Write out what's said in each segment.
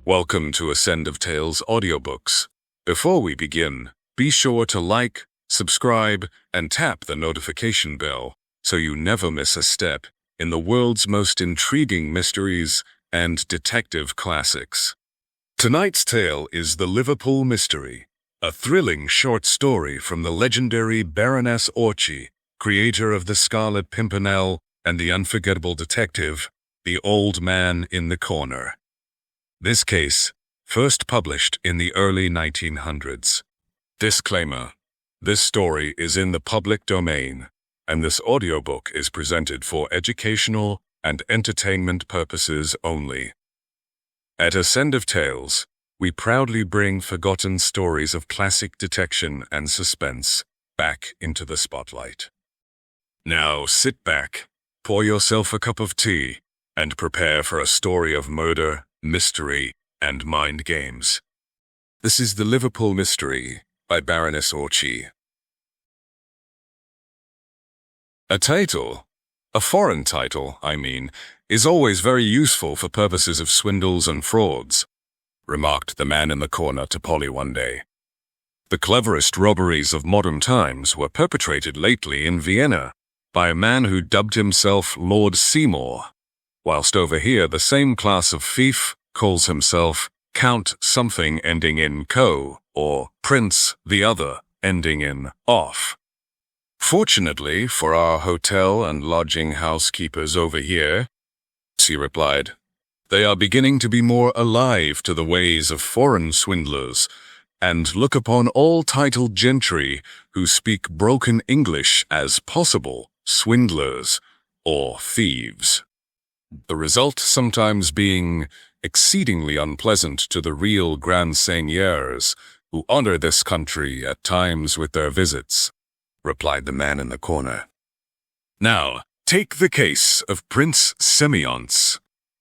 Welcome to Ascend of Tales Audiobooks. Before we begin, be sure to like, subscribe, and tap the notification bell so you never miss a step in the world's most intriguing mysteries and detective classics. Tonight's tale is The Liverpool Mystery, a thrilling short story from the legendary Baroness Orczy, creator of the Scarlet Pimpernel and the unforgettable detective, The Old Man in the Corner. This case, first published in the early 1900s. Disclaimer: this story is in the public domain, and this audiobook is presented for educational and entertainment purposes only. At Ascend of Tales, we proudly bring forgotten stories of classic detection and suspense back into the spotlight. Now sit back, pour yourself a cup of tea, and prepare for a story of murder, mystery, and mind games. This is The Liverpool Mystery by Baroness Orczy. A foreign title, is always very useful for purposes of swindles and frauds, remarked the man in the corner to Polly one day. The cleverest robberies of modern times were perpetrated lately in Vienna by a man who dubbed himself Lord Seymour, whilst over here the same class of thief calls himself Count something ending in co, or Prince the other ending in off. Fortunately for our hotel and lodging housekeepers over here, she replied, they are beginning to be more alive to the ways of foreign swindlers, and look upon all titled gentry who speak broken English as possible swindlers or thieves. The result sometimes being exceedingly unpleasant to the real grand seigneurs who honor this country at times with their visits, replied the man in the corner. Now, take the case of Prince Semionce,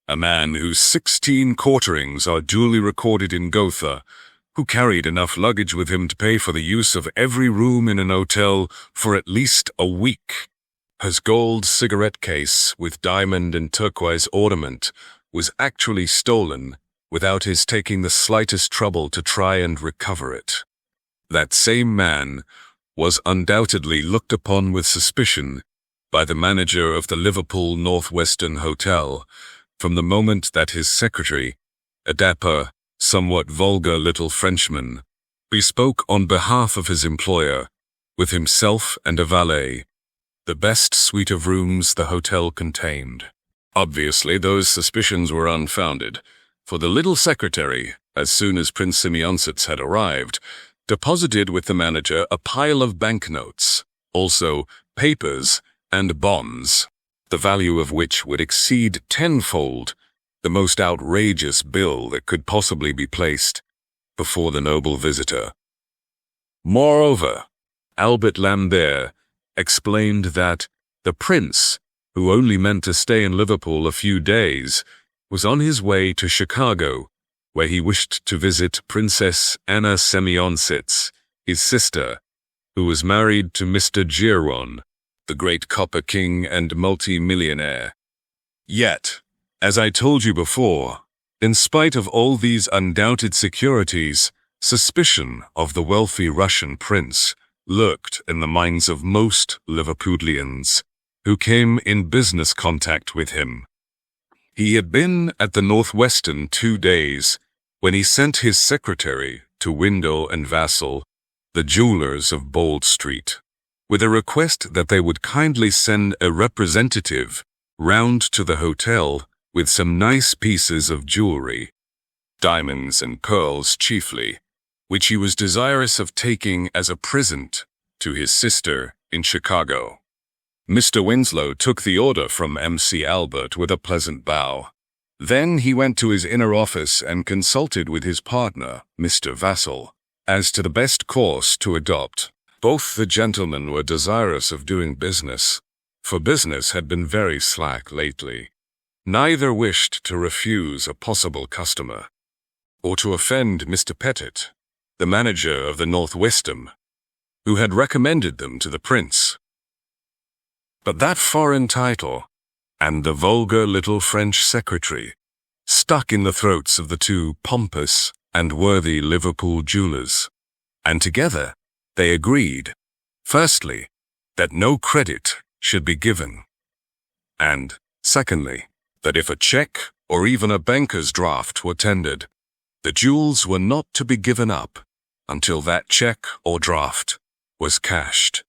a man whose 16 quarterings are duly recorded in Gotha, who carried enough luggage with him to pay for the use of every room in an hotel for at least a week. His gold cigarette case with diamond and turquoise ornament was actually stolen without his taking the slightest trouble to try and recover it. That same man was undoubtedly looked upon with suspicion by the manager of the Liverpool Northwestern Hotel from the moment that his secretary, a dapper, somewhat vulgar little Frenchman, bespoke on behalf of his employer, with himself and a valet, the best suite of rooms the hotel contained. Obviously, those suspicions were unfounded, for the little secretary, as soon as Prince Semionce had arrived, deposited with the manager a pile of banknotes, also papers and bonds, the value of which would exceed tenfold the most outrageous bill that could possibly be placed before the noble visitor. Moreover, Albert Lambert explained that the prince, who only meant to stay in Liverpool a few days, was on his way to Chicago, where he wished to visit Princess Anna Semioncitz, his sister, who was married to Mr. Giron, the great copper king and multi-millionaire. Yet, as I told you before, in spite of all these undoubted securities, suspicion of the wealthy Russian prince lurked in the minds of most Liverpudlians who came in business contact with him. He had been at the Northwestern 2 days when he sent his secretary to Windle and Vassall, the jewelers of Bold Street, with a request that they would kindly send a representative round to the hotel with some nice pieces of jewelry, diamonds and pearls chiefly, which he was desirous of taking as a present to his sister in Chicago. Mr. Winslow took the order from M.C. Albert with a pleasant bow. Then he went to his inner office and consulted with his partner, Mr. Vassall, as to the best course to adopt. Both the gentlemen were desirous of doing business, for business had been very slack lately. Neither wished to refuse a possible customer, or to offend Mr. Pettit, the manager of the Northwestern, who had recommended them to the prince. But that foreign title, and the vulgar little French secretary, stuck in the throats of the two pompous and worthy Liverpool jewelers, and together they agreed, firstly, that no credit should be given, and, secondly, that if a cheque or even a banker's draft were tendered, the jewels were not to be given up until that cheque or draft was cashed.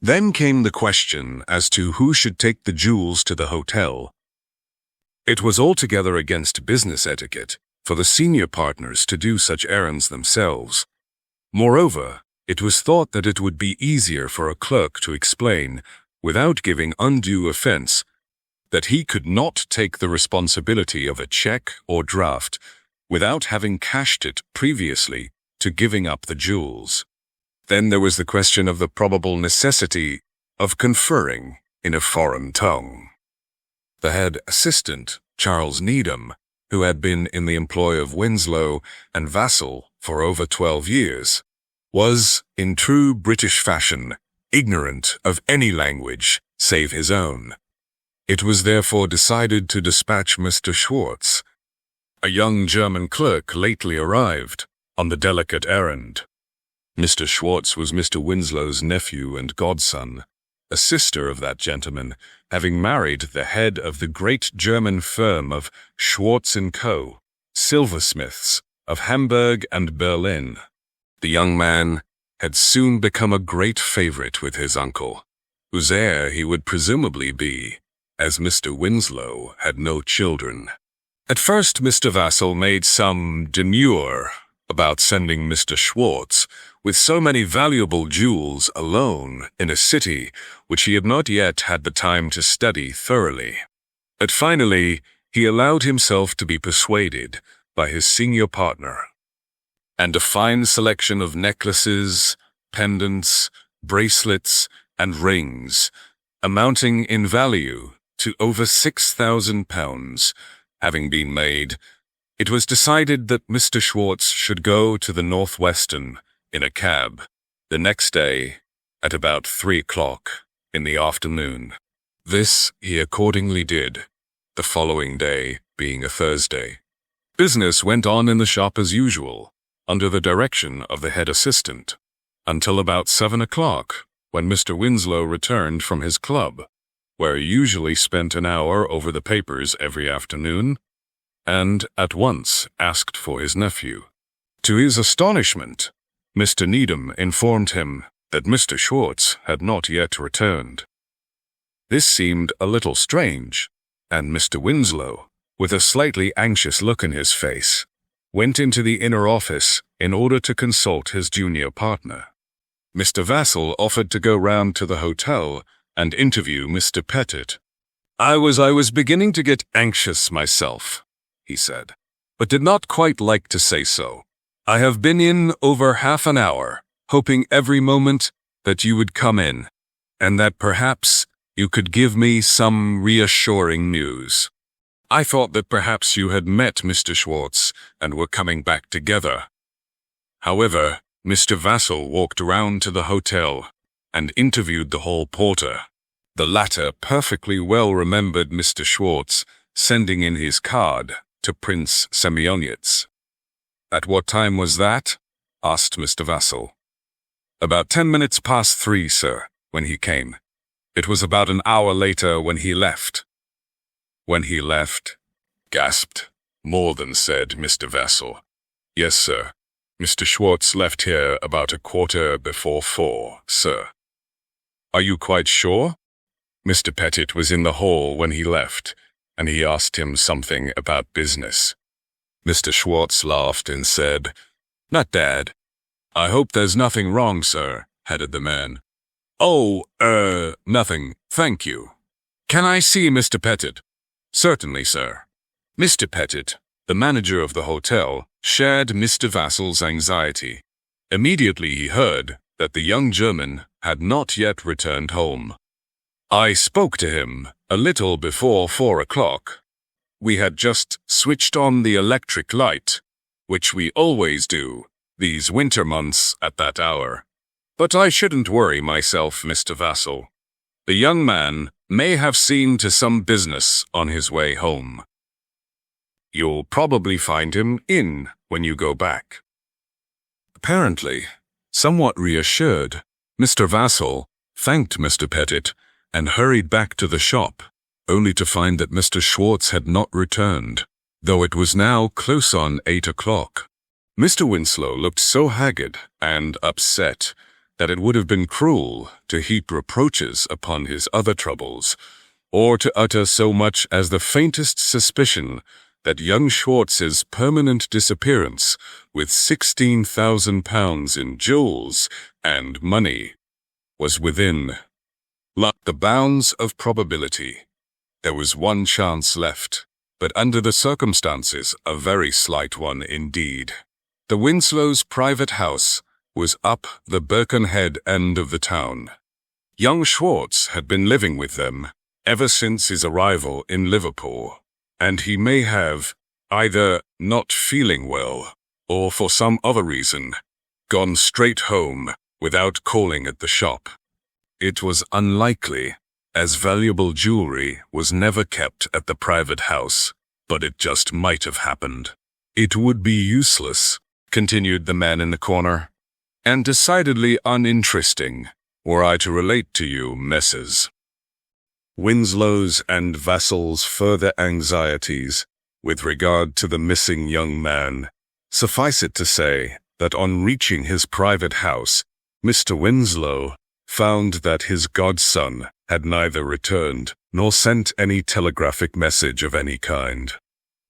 Then came the question as to who should take the jewels to the hotel. It was altogether against business etiquette for the senior partners to do such errands themselves. Moreover, it was thought that it would be easier for a clerk to explain, without giving undue offense, that he could not take the responsibility of a cheque or draft without having cashed it previously to giving up the jewels. Then there was the question of the probable necessity of conferring in a foreign tongue. The head assistant, Charles Needham, who had been in the employ of Winslow and Vassall for over 12 years, was, in true British fashion, ignorant of any language save his own. It was therefore decided to dispatch Mr. Schwartz, a young German clerk lately arrived, on the delicate errand. Mr. Schwartz was Mr. Winslow's nephew and godson, a sister of that gentleman, having married the head of the great German firm of Schwartz & Co., silversmiths of Hamburg and Berlin. The young man had soon become a great favorite with his uncle, whose heir he would presumably be, as Mr. Winslow had no children. At first Mr. Vassall made some demur about sending Mr. Schwartz with so many valuable jewels alone in a city which he had not yet had the time to study thoroughly. But finally, he allowed himself to be persuaded by his senior partner, and a fine selection of necklaces, pendants, bracelets, and rings, amounting in value to over £6,000, having been made, it was decided that Mr. Schwartz should go to the Northwestern in a cab the next day at about 3 o'clock in the afternoon. This he accordingly did, the following day being a Thursday. Business went on in the shop as usual, under the direction of the head assistant, until about 7 o'clock, when Mr. Winslow returned from his club, where he usually spent an hour over the papers every afternoon, and at once asked for his nephew. To his astonishment, Mr. Needham informed him that Mr. Schwartz had not yet returned. This seemed a little strange, and Mr. Winslow, with a slightly anxious look in his face, went into the inner office in order to consult his junior partner. Mr. Vassall offered to go round to the hotel and interview Mr. Pettit. I was beginning to get anxious myself, he said, but did not quite like to say so. I have been in over half an hour, hoping every moment that you would come in, and that perhaps you could give me some reassuring news. I thought that perhaps you had met Mr. Schwartz and were coming back together. However, Mr. Vassall walked around to the hotel and interviewed the hall porter. The latter perfectly well remembered Mr. Schwartz sending in his card to Prince Semyonitz. At what time was that? Asked Mr. Vassall. About 10 minutes past 3, sir, when he came. It was about an hour later when he left. When he left? Gasped. More than said Mr. Vassall. Yes, sir. Mr. Schwartz left here about 4:15, sir. Are you quite sure? Mr. Pettit was in the hall when he left, and he asked him something about business. Mr. Schwartz laughed and said, Not bad. I hope there's nothing wrong, sir, added the man. Oh, nothing, thank you. Can I see Mr. Pettit? Certainly, sir. Mr. Pettit, the manager of the hotel, shared Mr. Vassall's anxiety. Immediately he heard that the young German had not yet returned home. I spoke to him a little before 4 o'clock. We had just switched on the electric light, which we always do these winter months at that hour. But I shouldn't worry myself, Mr. Vassall. The young man may have seen to some business on his way home. You'll probably find him in when you go back." Apparently, somewhat reassured, Mr. Vassall thanked Mr. Pettit and hurried back to the shop, only to find that Mr. Schwartz had not returned, though it was now close on 8 o'clock. Mr. Winslow looked so haggard and upset that it would have been cruel to heap reproaches upon his other troubles, or to utter so much as the faintest suspicion that young Schwartz's permanent disappearance with £16,000 in jewels and money was within the bounds of probability. There was one chance left, but under the circumstances a very slight one indeed. The Winslows' private house was up the Birkenhead end of the town. Young Schwartz had been living with them ever since his arrival in Liverpool, and he may have, either not feeling well or for some other reason, gone straight home without calling at the shop. It was unlikely, as valuable jewelry was never kept at the private house, but it just might have happened. "It would be useless," continued the man in the corner, "and decidedly uninteresting, were I to relate to you, Messrs. Winslow's and Vassall's further anxieties with regard to the missing young man. Suffice it to say that on reaching his private house, Mr. Winslow found that his godson had neither returned nor sent any telegraphic message of any kind.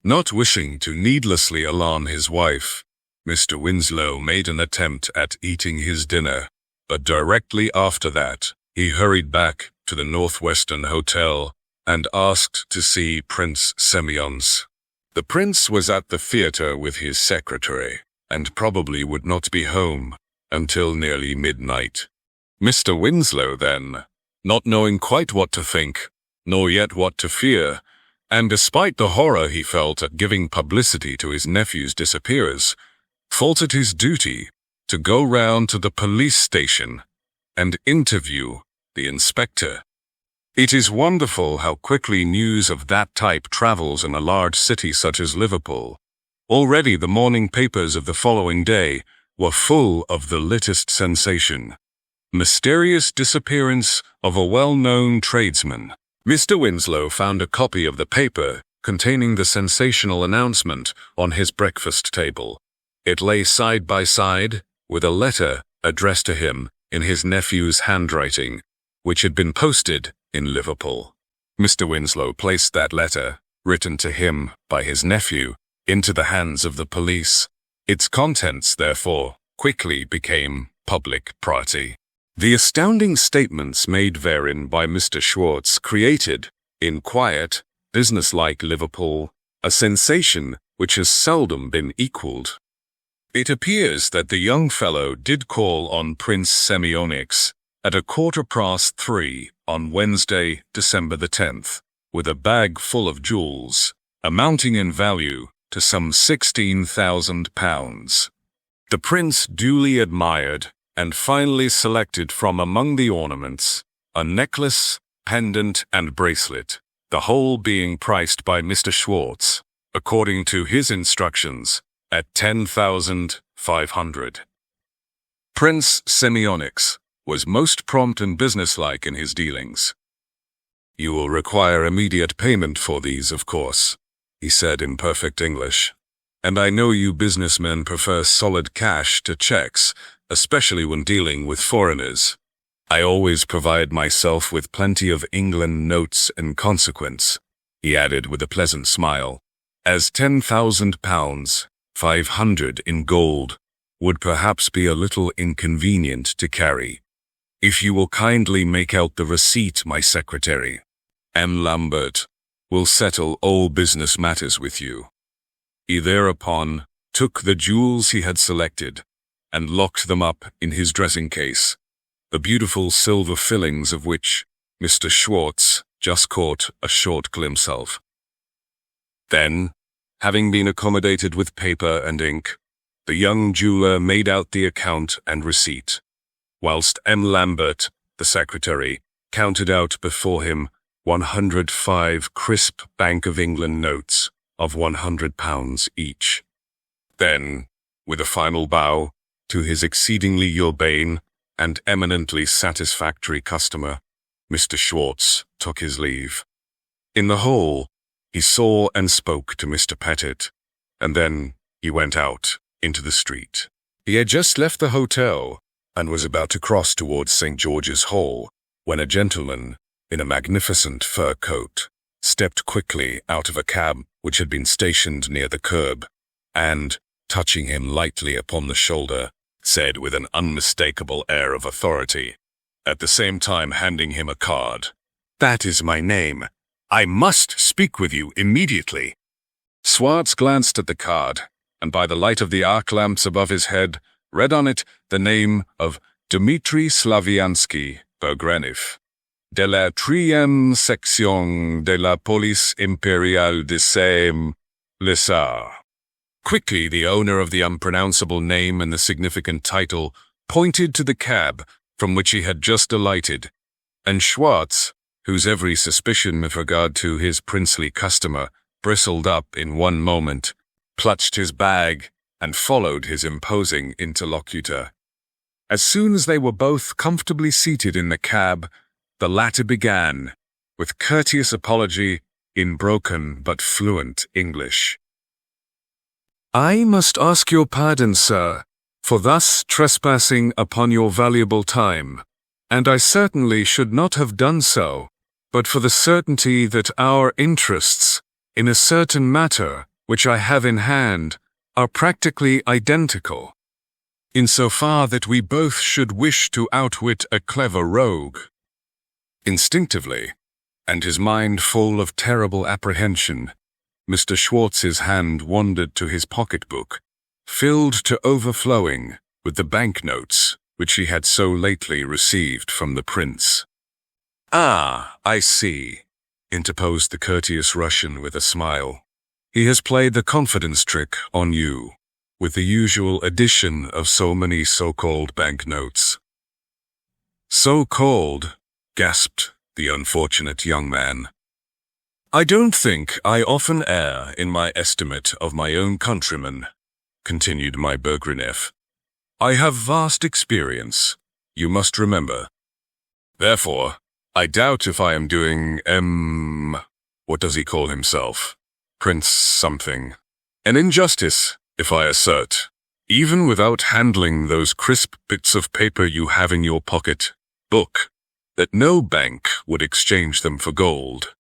Not wishing to needlessly alarm his wife, Mr. Winslow made an attempt at eating his dinner, but directly after that, he hurried back to the Northwestern Hotel and asked to see Prince Semyon's. The prince was at the theater with his secretary, and probably would not be home until nearly midnight. Mr. Winslow then, not knowing quite what to think, nor yet what to fear, and despite the horror he felt at giving publicity to his nephew's disappearance, felt it his duty to go round to the police station and interview the inspector. It is wonderful how quickly news of that type travels in a large city such as Liverpool. Already the morning papers of the following day were full of the latest sensation: mysterious disappearance of a well-known tradesman. Mr. Winslow found a copy of the paper containing the sensational announcement on his breakfast table. It lay side by side with a letter addressed to him in his nephew's handwriting, which had been posted in Liverpool. Mr. Winslow placed that letter, written to him by his nephew, into the hands of the police. Its contents, therefore, quickly became public property. The astounding statements made therein by Mr. Schwartz created, in quiet, businesslike Liverpool, a sensation which has seldom been equalled. It appears that the young fellow did call on Prince Semyonix at 3:15 on Wednesday, December the 10th, with a bag full of jewels, amounting in value to some £16,000. The prince duly admired and finally selected from among the ornaments a necklace, pendant, and bracelet, the whole being priced by Mr. Schwartz, according to his instructions, at £10,500. Prince Semyonix was most prompt and businesslike in his dealings. "You will require immediate payment for these, of course," he said in perfect English. "And I know you businessmen prefer solid cash to checks, especially when dealing with foreigners. I always provide myself with plenty of England notes in consequence," he added with a pleasant smile, "as £10,000, 500 in gold, would perhaps be a little inconvenient to carry. If you will kindly make out the receipt, my secretary, M. Lambert will settle all business matters with you." He thereupon took the jewels he had selected and locked them up in his dressing case, the beautiful silver fillings of which Mr. Schwartz just caught a short glimpse of. Then, having been accommodated with paper and ink, the young jeweller made out the account and receipt, whilst M. Lambert, the secretary, counted out before him 105 crisp Bank of England notes of £100 each. Then, with a final bow to his exceedingly urbane and eminently satisfactory customer, Mr. Schwartz took his leave. In the hall, he saw and spoke to Mr. Pettit, and then he went out into the street. He had just left the hotel and was about to cross towards St. George's Hall when a gentleman in a magnificent fur coat stepped quickly out of a cab which had been stationed near the curb and, touching him lightly upon the shoulder, said with an unmistakable air of authority, at the same time handing him a card, "That is my name. I must speak with you immediately." Schwartz glanced at the card, and by the light of the arc lamps above his head, read on it the name of Dmitri Slaviansky Bergrenif, de la 3e section de la police impériale de Saint-Lissard. Quickly, the owner of the unpronounceable name and the significant title pointed to the cab from which he had just alighted, and Schwartz, whose every suspicion with regard to his princely customer bristled up in one moment, clutched his bag and followed his imposing interlocutor. As soon as they were both comfortably seated in the cab, the latter began, with courteous apology in broken but fluent English. "I must ask your pardon, sir, for thus trespassing upon your valuable time, and I certainly should not have done so, but for the certainty that our interests, in a certain matter which I have in hand, are practically identical, insofar that we both should wish to outwit a clever rogue." Instinctively, and his mind full of terrible apprehension, Mr. Schwartz's hand wandered to his pocketbook, filled to overflowing with the banknotes which he had so lately received from the prince. "Ah, I see," interposed the courteous Russian with a smile. "He has played the confidence trick on you, with the usual addition of so many so-called banknotes." "So-called," gasped the unfortunate young man. "I don't think I often err in my estimate of my own countrymen," continued my Bergrenef. "I have vast experience, you must remember. Therefore, I doubt if I am doing, what does he call himself? Prince something. An injustice, if I assert, even without handling those crisp bits of paper you have in your pocket-book, that no bank would exchange them for gold."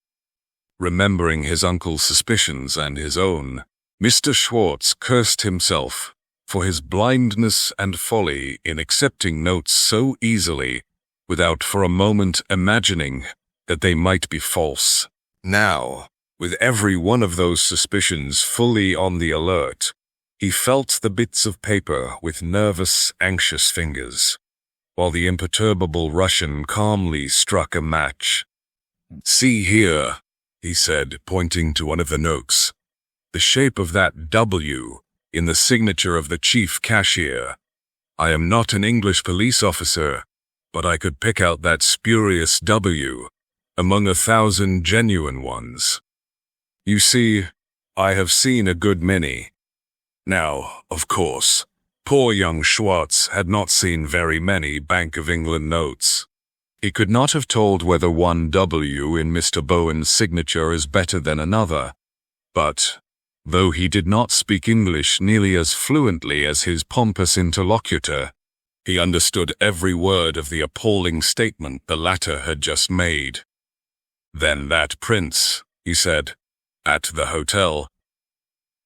Remembering his uncle's suspicions and his own, Mr. Schwartz cursed himself for his blindness and folly in accepting notes so easily without for a moment imagining that they might be false. Now, with every one of those suspicions fully on the alert, he felt the bits of paper with nervous, anxious fingers, while the imperturbable Russian calmly struck a match. "See here," he said, pointing to one of the notes, "the shape of that W in the signature of the chief cashier. I am not an English police officer, but I could pick out that spurious W among 1,000 genuine ones. You see, I have seen a good many." Now, of course, poor young Schwartz had not seen very many Bank of England notes. He could not have told whether one W in Mr. Bowen's signature is better than another, but, though he did not speak English nearly as fluently as his pompous interlocutor, he understood every word of the appalling statement the latter had just made. "Then that prince," he said, "at the hotel,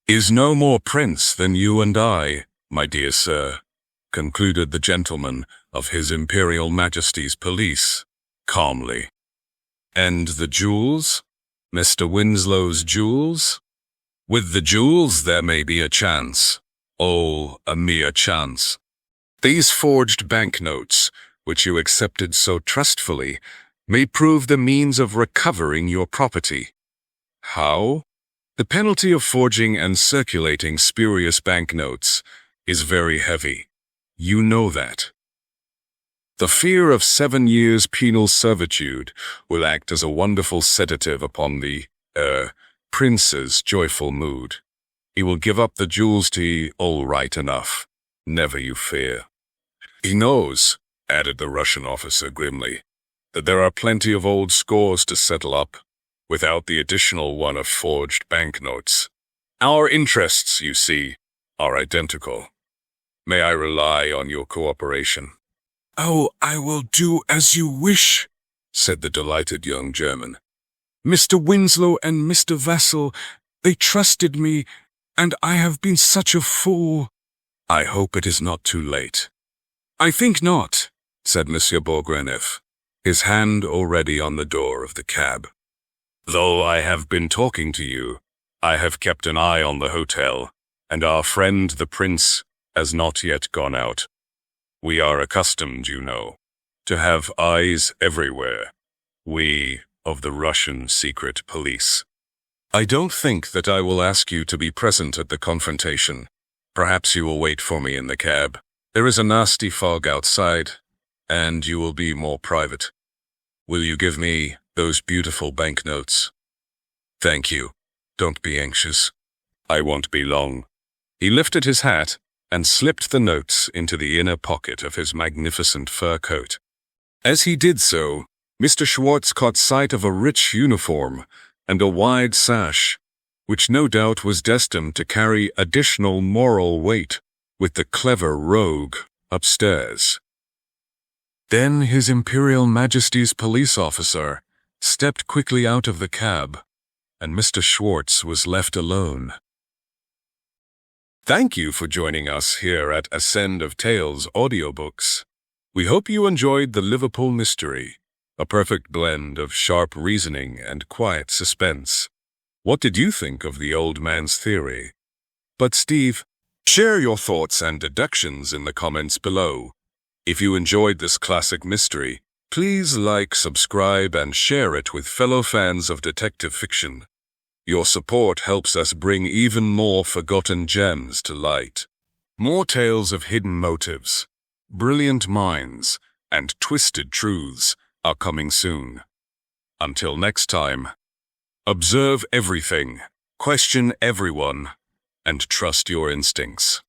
is no more prince than you and I, my dear sir," concluded the gentleman of His Imperial Majesty's Police, calmly. "And the jewels? Mr. Winslow's jewels? With the jewels there may be a chance. Oh, a mere chance. These forged banknotes, which you accepted so trustfully, may prove the means of recovering your property." "How?" "The penalty of forging and circulating spurious banknotes is very heavy. You know that. The fear of 7 years penal servitude will act as a wonderful sedative upon the, prince's joyful mood. He will give up the jewels to ye all right enough. Never you fear. He knows, added the Russian officer grimly, that there are plenty of old scores to settle up, without the additional one of forged banknotes. Our interests, you see, are identical. May I rely on your cooperation? Oh, I will do as you wish, said the delighted young German. Mr. Winslow and Mr. Vassal, they trusted me, and I have been such a fool. I hope it is not too late. I think not, said Monsieur Bourgreneff, his hand already on the door of the cab. Though I have been talking to you, I have kept an eye on the hotel, and our friend the prince has not yet gone out. We are accustomed, you know, to have eyes everywhere, we of the Russian secret police. I don't think that I will ask you to be present at the confrontation. Perhaps you will wait for me in the cab. There is a nasty fog outside, and you will be more private. Will you give me those beautiful banknotes? Thank you. Don't be anxious. I won't be long. He lifted his hat and slipped the notes into the inner pocket of his magnificent fur coat. As he did so, Mr. Schwartz caught sight of a rich uniform and a wide sash, which no doubt was destined to carry additional moral weight with the clever rogue upstairs. Then His Imperial Majesty's police officer stepped quickly out of the cab, and Mr. Schwartz was left alone. Thank you for joining us here at Ascend of Tales Audiobooks. We hope you enjoyed the Liverpool Mystery, a perfect blend of sharp reasoning and quiet suspense. What did you think of the old man's theory? But Steve, share your thoughts and deductions in the comments below. If you enjoyed this classic mystery, please like, subscribe, and share it with fellow fans of detective fiction. Your support helps us bring even more forgotten gems to light. More tales of hidden motives, brilliant minds, and twisted truths are coming soon. Until next time, observe everything, question everyone, and trust your instincts.